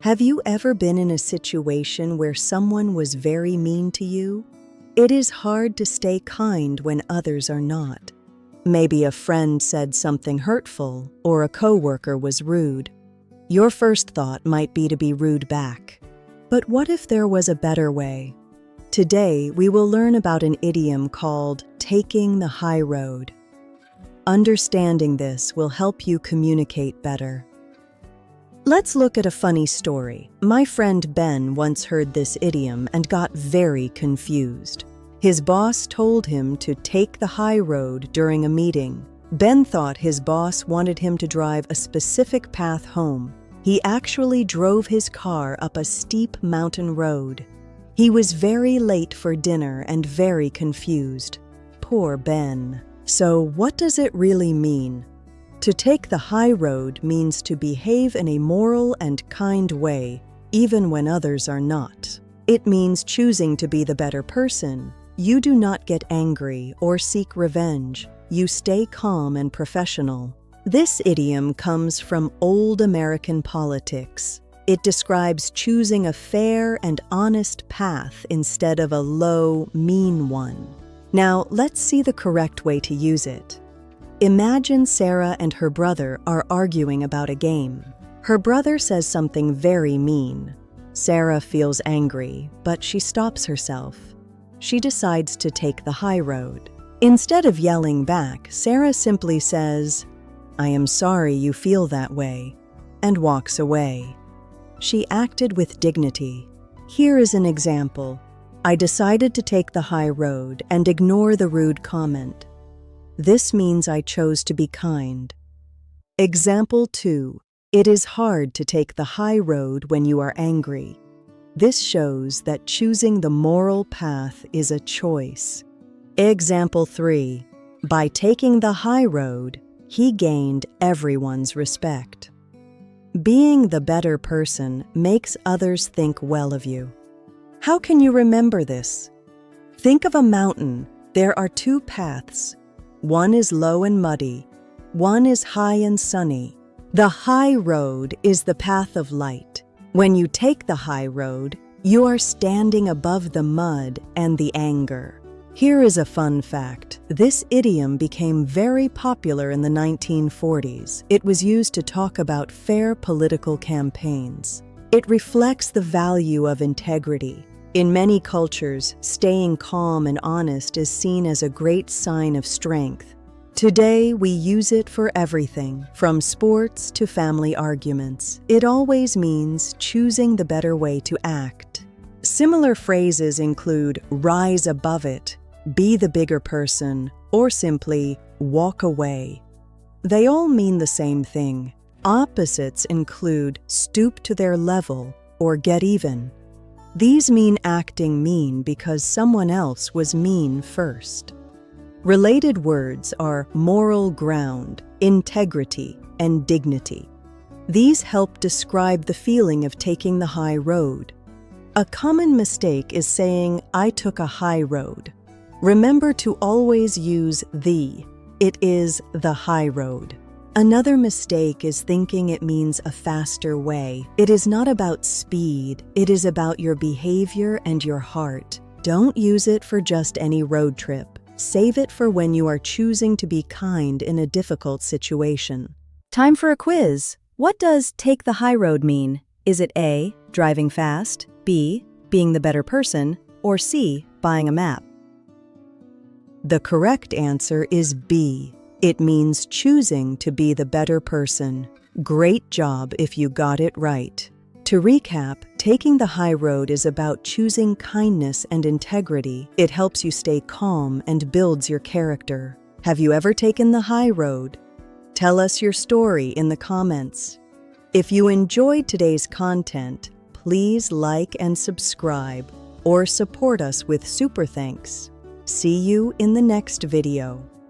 Have you ever been in a situation where someone was very mean to you? It is hard to stay kind when others are not. Maybe a friend said something hurtful or a coworker was rude. Your first thought might be to be rude back. But what if there was a better way? Today, we will learn about an idiom called taking the high road. Understanding this will help you communicate better. Let's look at a funny story. My friend Ben once heard this idiom and got very confused. His boss told him to take the high road during a meeting. Ben thought his boss wanted him to drive a specific path home. He actually drove his car up a steep mountain road. He was very late for dinner and very confused. Poor Ben. So what does it really mean? To take the high road means to behave in a moral and kind way, even when others are not. It means choosing to be the better person. You do not get angry or seek revenge. You stay calm and professional. This idiom comes from old American politics. It describes choosing a fair and honest path instead of a low, mean one. Now, let's see the correct way to use it. Imagine Sarah and her brother are arguing about a game. Her brother says something very mean. Sarah feels angry, but she stops herself. She decides to take the high road. Instead of yelling back, Sarah simply says, "I am sorry you feel that way," and walks away. She acted with dignity. Here is an example. I decided to take the high road and ignore the rude comment. This means I chose to be kind. Example 2. It is hard to take the high road when you are angry. This shows that choosing the moral path is a choice. Example 3. By taking the high road, he gained everyone's respect. Being the better person makes others think well of you. How can you remember this? Think of a mountain. There are two paths. One is low and muddy. One is high and sunny. The high road is the path of light. When you take the high road, you are standing above the mud and the anger. Here is a fun fact. This idiom became very popular in the 1940s. It was used to talk about fair political campaigns. It reflects the value of integrity. In many cultures, staying calm and honest is seen as a great sign of strength. Today, we use it for everything, from sports to family arguments. It always means choosing the better way to act. Similar phrases include rise above it, be the bigger person, or simply walk away. They all mean the same thing. Opposites include stoop to their level or get even. These mean acting mean because someone else was mean first. Related words are moral ground, integrity, and dignity. These help describe the feeling of taking the high road. A common mistake is saying, "I took a high road." Remember to always use the. It is the high road. Another mistake is thinking it means a faster way. It is not about speed. It is about your behavior and your heart. Don't use it for just any road trip. Save it for when you are choosing to be kind in a difficult situation. Time for a quiz. What does take the high road mean? Is it A, driving fast, B, being the better person, or C, buying a map? The correct answer is B. It means choosing to be the better person. Great job if you got it right. To recap, taking the high road is about choosing kindness and integrity. It helps you stay calm and builds your character. Have you ever taken the high road? Tell us your story in the comments. If you enjoyed today's content, please like and subscribe or support us with super thanks. See you in the next video.